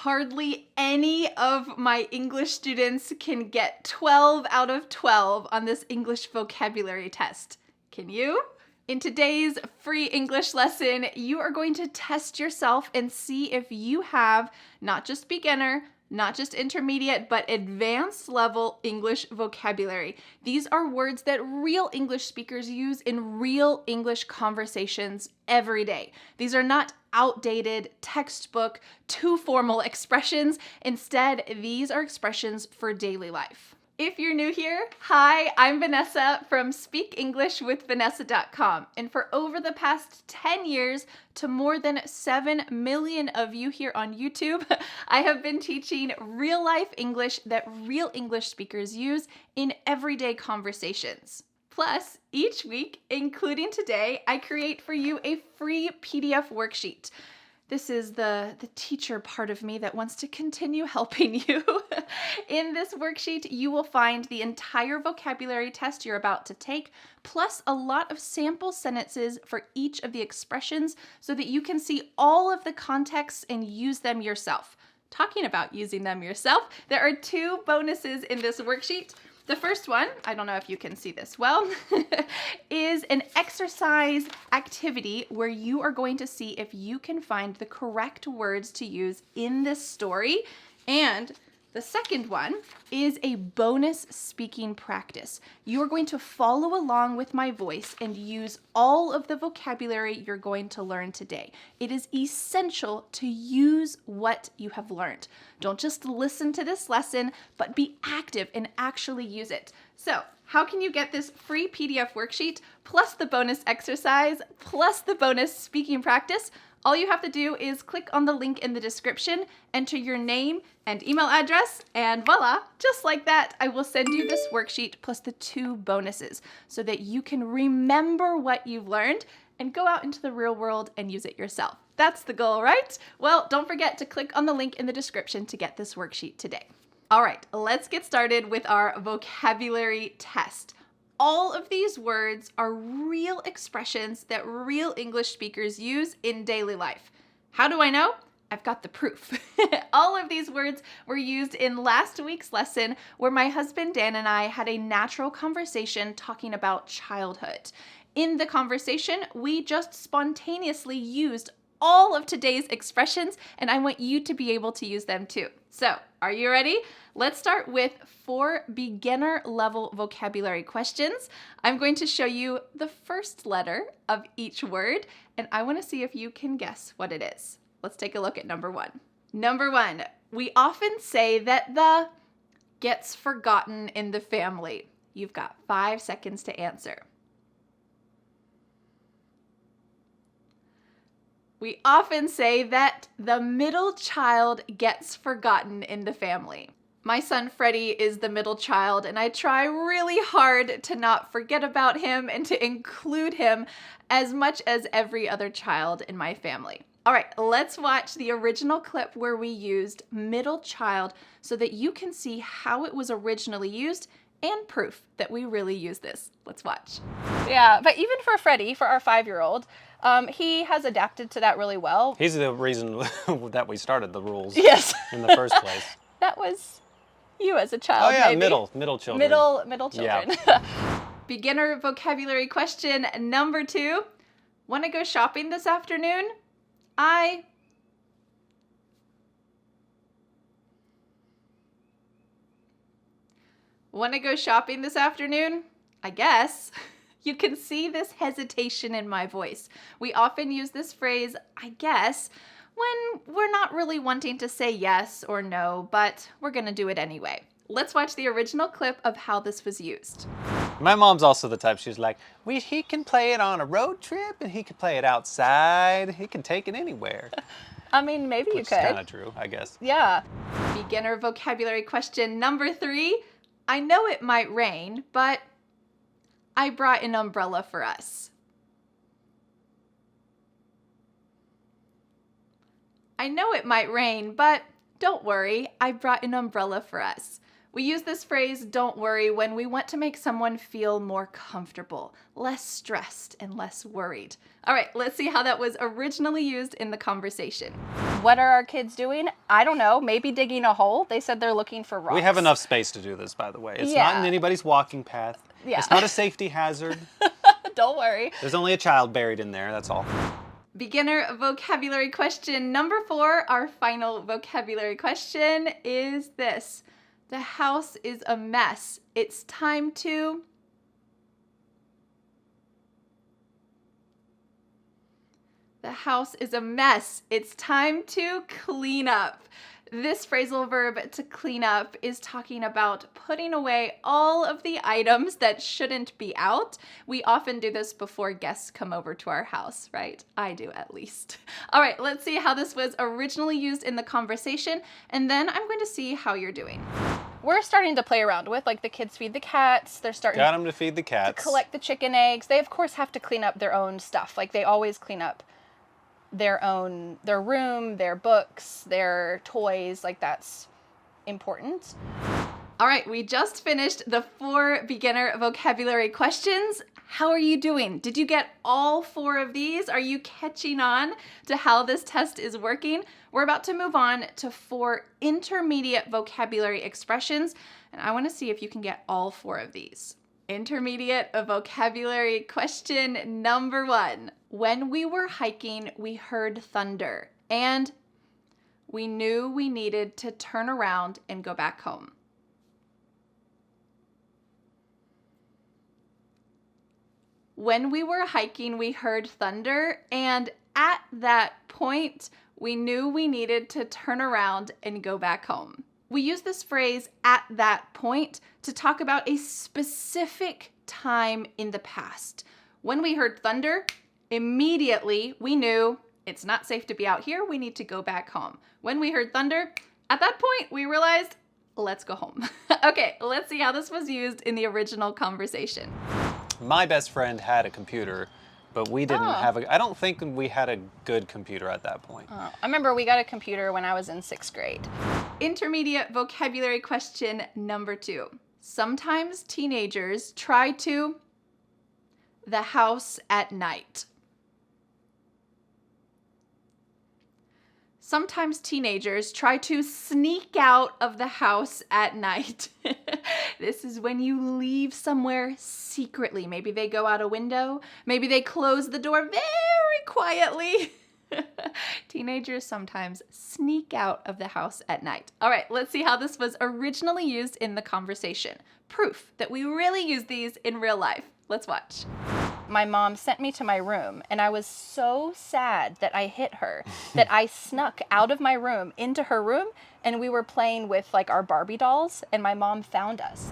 Hardly any of my English students can get 12 out of 12 on this English vocabulary test. Can you? In today's free English lesson, you are going to test yourself and see if you have not just beginner, not just intermediate, but advanced level English vocabulary. These are words that real English speakers use in real English conversations every day. These are not outdated, textbook, too formal expressions. Instead, these are expressions for daily life. If you're new here, hi, I'm Vanessa from SpeakEnglishWithVanessa.com. And for over the past 10 years to more than 7 million of you here on YouTube, I have been teaching real life English that real English speakers use in everyday conversations. Plus, each week, including today, I create for you a free PDF worksheet. This is the teacher part of me that wants to continue helping you. In this worksheet, you will find the entire vocabulary test you're about to take, plus a lot of sample sentences for each of the expressions so that you can see all of the contexts and use them yourself. Talking about using them yourself, there are 2 bonuses in this worksheet. The first one, I don't know if you can see this well, is an exercise activity where you are going to see if you can find the correct words to use in this story. And the second one is a bonus speaking practice. You are going to follow along with my voice and use all of the vocabulary you're going to learn today. It is essential to use what you have learned. Don't just listen to this lesson, but be active and actually use it. So, how can you get this free PDF worksheet, plus the bonus exercise, plus the bonus speaking practice? All you have to do is click on the link in the description, enter your name and email address, and voila, just like that, I will send you this worksheet plus the 2 bonuses so that you can remember what you've learned and go out into the real world and use it yourself. That's the goal, right? Well, don't forget to click on the link in the description to get this worksheet today. All right, let's get started with our vocabulary test. All of these words are real expressions that real English speakers use in daily life. How do I know? I've got the proof. All of these words were used in last week's lesson where my husband Dan and I had a natural conversation talking about childhood. In the conversation, we just spontaneously used all of today's expressions, and I want you to be able to use them too. So, are you ready? Let's start with 4 beginner level vocabulary questions. I'm going to show you the first letter of each word, and I want to see if you can guess what it is. Let's take a look at number 1. Number 1, we often say that the gets forgotten in the family. You've got 5 seconds to answer. We often say that the middle child gets forgotten in the family. My son Freddie is the middle child, and I try really hard to not forget about him and to include him as much as every other child in my family. All right, let's watch the original clip where we used middle child so that you can see how it was originally used and proof that we really use this. Let's watch. Yeah, but even for Freddie, for our 5-year-old, he has adapted to that really well. He's the reason that we started the rules. Yes. In the first place. That was you as a child. Oh yeah, maybe. middle children. Middle children. Yeah. Beginner vocabulary question number 2. Want to go shopping this afternoon? Want to go shopping this afternoon? I guess. You can see this hesitation in my voice. We often use this phrase, I guess, when we're not really wanting to say yes or no, but we're going to do it anyway. Let's watch the original clip of how this was used. My mom's also the type, she's like, he can play it on a road trip and he can play it outside. He can take it anywhere. I mean, maybe you could. Which is kind of true, I guess. Yeah. Beginner vocabulary question number 3. I know it might rain, but I brought an umbrella for us. I know it might rain, but don't worry, I brought an umbrella for us. We use this phrase, don't worry, when we want to make someone feel more comfortable, less stressed, and less worried. All right, let's see how that was originally used in the conversation. What are our kids doing? I don't know, maybe digging a hole. They said they're looking for rocks. We have enough space to do this, by the way. It's not in anybody's walking path. Yeah. It's not a safety hazard. Don't worry. There's only a child buried in there, that's all. Beginner vocabulary question number 4, our final vocabulary question is this. The house is a mess. It's time to... The house is a mess. It's time to clean up. This phrasal verb to clean up is talking about putting away all of the items that shouldn't be out. We often do this before guests come over to our house, right? I do at least. All right, let's see how this was originally used in the conversation, and then I'm going to see how you're doing. We're starting to play around with, like the kids feed the cats. They're starting Got them to feed the cats. to collect the chicken eggs. They of course have to clean up their own stuff. Like they always clean up their room, their books, their toys. Like that's important. All right, we just finished the 4 beginner vocabulary questions. How are you doing? Did you get all 4 of these? Are you catching on to how this test is working? We're about to move on to 4 intermediate vocabulary expressions, and I want to see if you can get all 4 of these. Intermediate vocabulary question number 1. When we were hiking, we heard thunder, and we knew we needed to turn around and go back home. When we were hiking, we heard thunder, and at that point, we knew we needed to turn around and go back home. We use this phrase, at that point, to talk about a specific time in the past. When we heard thunder, immediately we knew it's not safe to be out here, we need to go back home. When we heard thunder, at that point, we realized, let's go home. Okay, let's see how this was used in the original conversation. My best friend had a computer, but we didn't have I don't think we had a good computer at that point. I remember we got a computer when I was in 6th grade. Intermediate vocabulary question number 2. Sometimes teenagers try to the house at night. Sometimes teenagers try to sneak out of the house at night. This is when you leave somewhere secretly. Maybe they go out a window. Maybe they close the door very quietly. Teenagers sometimes sneak out of the house at night. All right, let's see how this was originally used in the conversation. Proof that we really use these in real life. Let's watch. My mom sent me to my room, and I was so sad that I hit her that I snuck out of my room into her room, and we were playing with like our Barbie dolls, and my mom found us.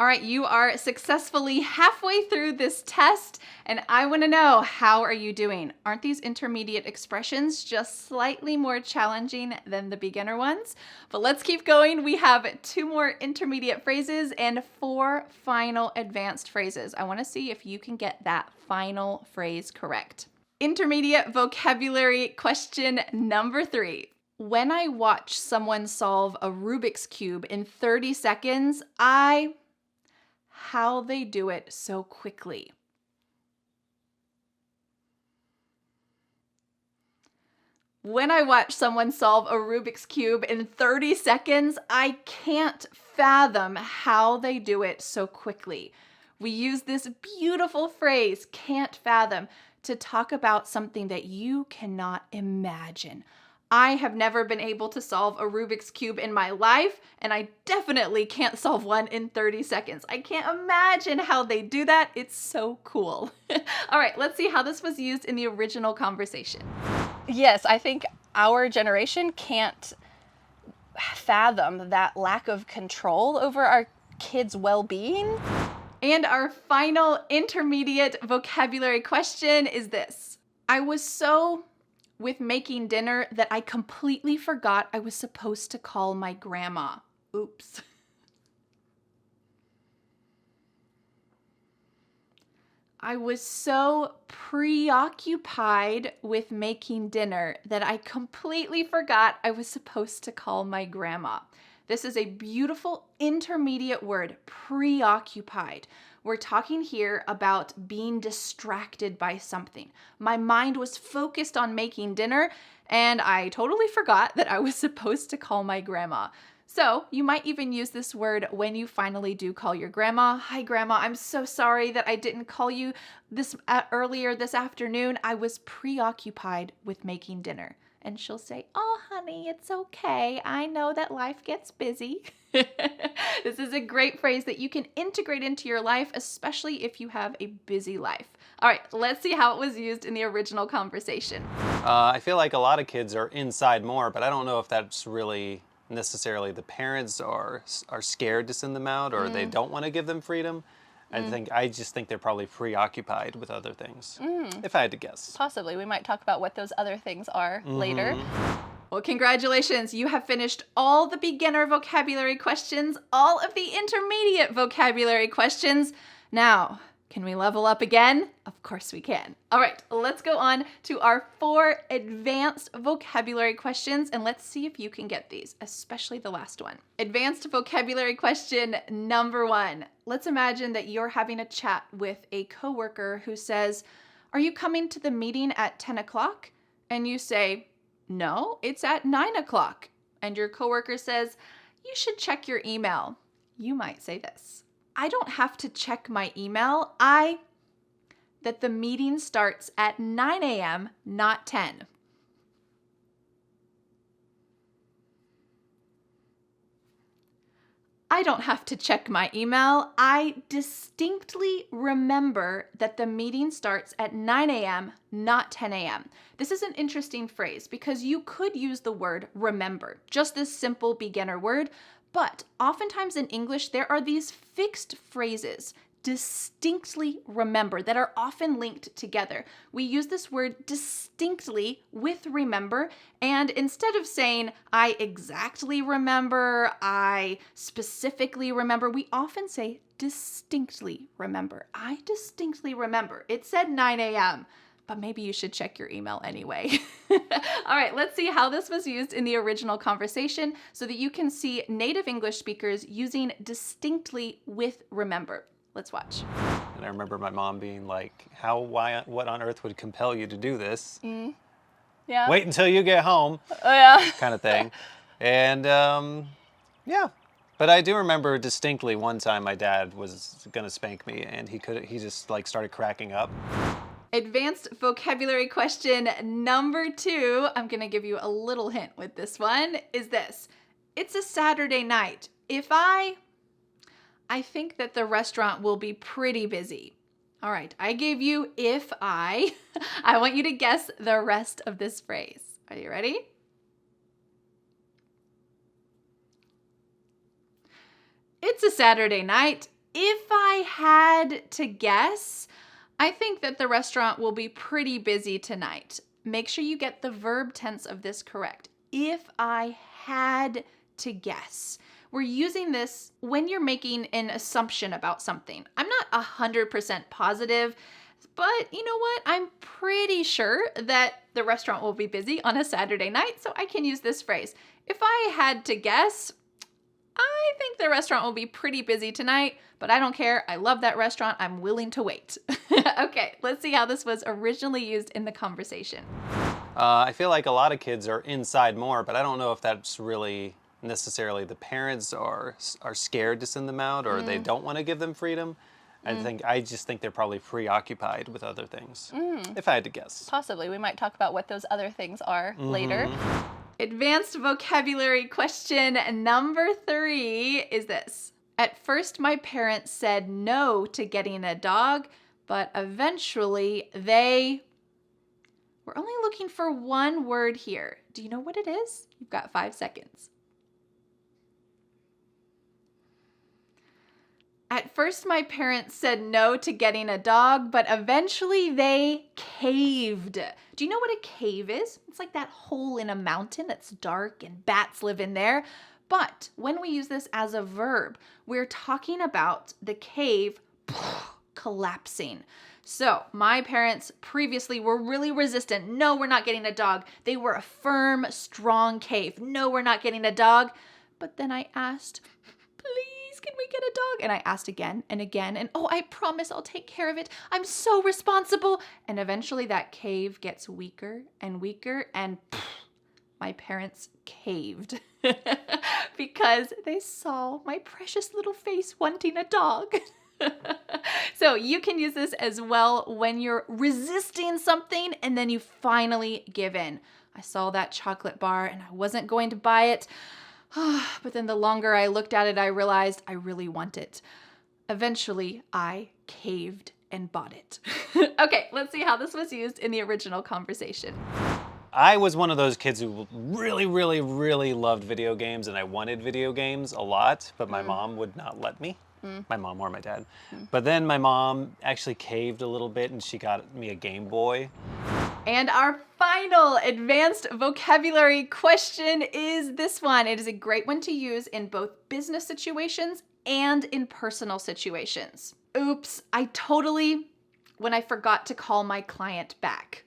All right, you are successfully halfway through this test, and I want to know, how are you doing? Aren't these intermediate expressions just slightly more challenging than the beginner ones? But let's keep going. We have 2 more intermediate phrases and 4 final advanced phrases. I want to see if you can get that final phrase correct. Intermediate vocabulary question number 3. When I watch someone solve a Rubik's Cube in 30 seconds, how they do it so quickly. When I watch someone solve a Rubik's Cube in 30 seconds, I can't fathom how they do it so quickly. We use this beautiful phrase, can't fathom, to talk about something that you cannot imagine. I have never been able to solve a Rubik's Cube in my life, and I definitely can't solve one in 30 seconds. I can't imagine how they do that. It's so cool. All right, let's see how this was used in the original conversation. Yes, I think our generation can't fathom that lack of control over our kids' well-being. And our final intermediate vocabulary question is this. I was so with making dinner that I completely forgot I was supposed to call my grandma. Oops. I was so preoccupied with making dinner that I completely forgot I was supposed to call my grandma. This is a beautiful intermediate word, preoccupied. We're talking here about being distracted by something. My mind was focused on making dinner, and I totally forgot that I was supposed to call my grandma. So you might even use this word when you finally do call your grandma. Hi, Grandma. I'm so sorry that I didn't call you earlier this afternoon. I was preoccupied with making dinner. And she'll say, oh, honey, it's okay. I know that life gets busy. This is a great phrase that you can integrate into your life, especially if you have a busy life. All right, let's see how it was used in the original conversation. I feel like a lot of kids are inside more, but I don't know if that's really necessarily the parents are scared to send them out, or they don't want to give them freedom. I just think they're probably preoccupied with other things, if I had to guess. Possibly. We might talk about what those other things are later. Well, congratulations. You have finished all the beginner vocabulary questions, all of the intermediate vocabulary questions. Now, can we level up again? Of course we can. All right, let's go on to our 4 advanced vocabulary questions, and let's see if you can get these, especially the last one. Advanced vocabulary question number 1. Let's imagine that you're having a chat with a coworker who says, are you coming to the meeting at 10 o'clock? And you say, no, it's at 9 o'clock. And your coworker says, you should check your email. You might say this. I don't have to check my email. That the meeting starts at 9 a.m., not 10. I don't have to check my email. I distinctly remember that the meeting starts at 9 a.m., not 10 a.m. This is an interesting phrase because you could use the word remember, just this simple beginner word, but oftentimes in English, there are these fixed phrases, distinctly remember, that are often linked together. We use this word distinctly with remember, and instead of saying, I exactly remember, I specifically remember, we often say distinctly remember. I distinctly remember. It said 9 a.m., but maybe you should check your email anyway. All right, let's see how this was used in the original conversation so that you can see native English speakers using distinctly with remember. Let's watch. And I remember my mom being like, what on earth would compel you to do this? Yeah. Wait until you get home, Oh, yeah. kind of thing. And yeah. But I do remember distinctly one time my dad was gonna spank me, and he just like started cracking up. Advanced vocabulary question number 2, I'm gonna give you a little hint with this one, is this. It's a Saturday night. I think that the restaurant will be pretty busy. All right, I gave you if I. I want you to guess the rest of this phrase. Are you ready? It's a Saturday night. If I had to guess, I think that the restaurant will be pretty busy tonight. Make sure you get the verb tense of this correct. If I had to guess. We're using this when you're making an assumption about something. I'm not 100% positive, but you know what? I'm pretty sure that the restaurant will be busy on a Saturday night, so I can use this phrase. If I had to guess, I think the restaurant will be pretty busy tonight, but I don't care. I love that restaurant. I'm willing to wait. Okay, let's see how this was originally used in the conversation. I feel like a lot of kids are inside more, but I don't know if that's really necessarily the parents are scared to send them out, or they don't want to give them freedom. I just think they're probably preoccupied with other things, if I had to guess. Possibly. We might talk about what those other things are later. Advanced vocabulary question number 3 is this. At first, my parents said no to getting a dog, but eventually they... We're only looking for one word here. Do you know what it is? You've got 5 seconds. At first, my parents said no to getting a dog, but eventually they caved. Do you know what a cave is? It's like that hole in a mountain that's dark and bats live in there. But when we use this as a verb, we're talking about the cave collapsing. So my parents previously were really resistant. No, we're not getting a dog. They were a firm, strong cave. No, we're not getting a dog. but then I asked, please, can we get a dog? And I asked again and again, and oh, I promise I'll take care of it. I'm so responsible. And eventually that cave gets weaker and weaker, and my parents caved because they saw my precious little face wanting a dog. So you can use this as well when you're resisting something and then you finally give in. I saw that chocolate bar and I wasn't going to buy it. But then the longer I looked at it, I realized I really want it. Eventually, I caved and bought it. Okay, let's see how this was used in the original conversation. I was one of those kids who really, really, really loved video games, and I wanted video games a lot, but my mom would not let me. My mom or my dad. But then my mom actually caved a little bit and she got me a Game Boy. And our final advanced vocabulary question is this one. It is a great one to use in both business situations and in personal situations. Oops, when I forgot to call my client back.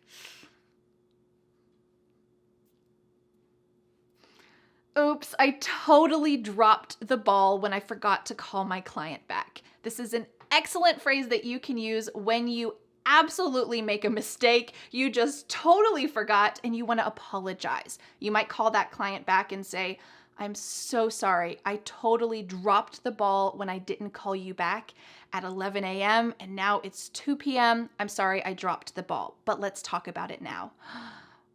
Oops, I totally dropped the ball when I forgot to call my client back. This is an excellent phrase that you can use when you absolutely make a mistake. You just totally forgot and you want to apologize. You might call that client back and say, I'm so sorry. I totally dropped the ball when I didn't call you back at 11 a.m. and now it's 2 p.m. I'm sorry I dropped the ball, but let's talk about it now.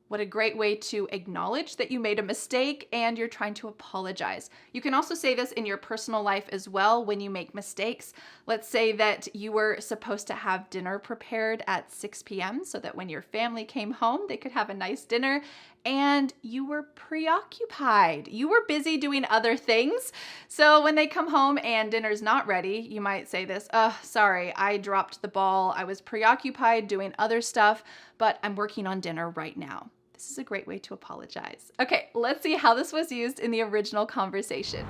What a great way to acknowledge that you made a mistake and you're trying to apologize. You can also say this in your personal life as well when you make mistakes. Let's say that you were supposed to have dinner prepared at 6 p.m. so that when your family came home, they could have a nice dinner, and you were preoccupied. You were busy doing other things. So when they come home and dinner's not ready, you might say this, sorry, I dropped the ball. I was preoccupied doing other stuff, but I'm working on dinner right now. This is a great way to apologize. Okay, let's see how this was used in the original conversation.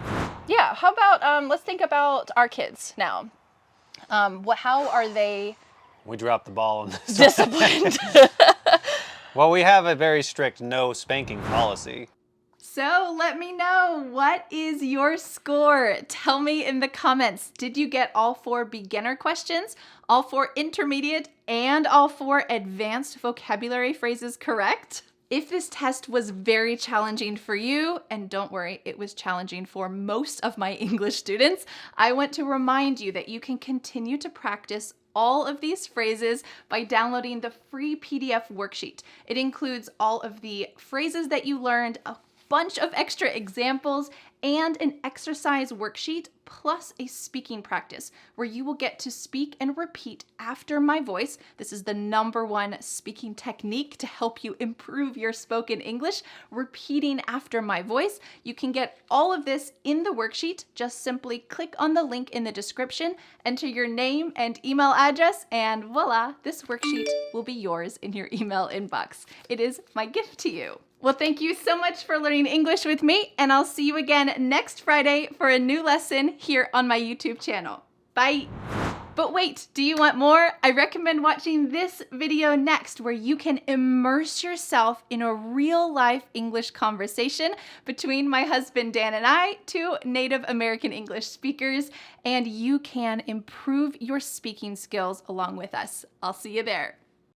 Yeah, how about, let's think about our kids now. How are they We dropped the ball on this. disciplined? Well, we have a very strict no spanking policy. So let me know, what is your score? Tell me in the comments. Did you get all 4 beginner questions, all 4 intermediate, and all 4 advanced vocabulary phrases correct? If this test was very challenging for you, and don't worry, it was challenging for most of my English students, I want to remind you that you can continue to practice all of these phrases by downloading the free PDF worksheet. It includes all of the phrases that you learned, a bunch of extra examples, and an exercise worksheet, plus a speaking practice where you will get to speak and repeat after my voice. This is the #1 speaking technique to help you improve your spoken English, repeating after my voice. You can get all of this in the worksheet. Just simply click on the link in the description, enter your name and email address, and voila, this worksheet will be yours in your email inbox. It is my gift to you. Well, thank you so much for learning English with me, and I'll see you again next Friday for a new lesson here on my YouTube channel. Bye! But wait, do you want more? I recommend watching this video next, where you can immerse yourself in a real-life English conversation between my husband Dan and I, 2 native American English speakers, and you can improve your speaking skills along with us. I'll see you there.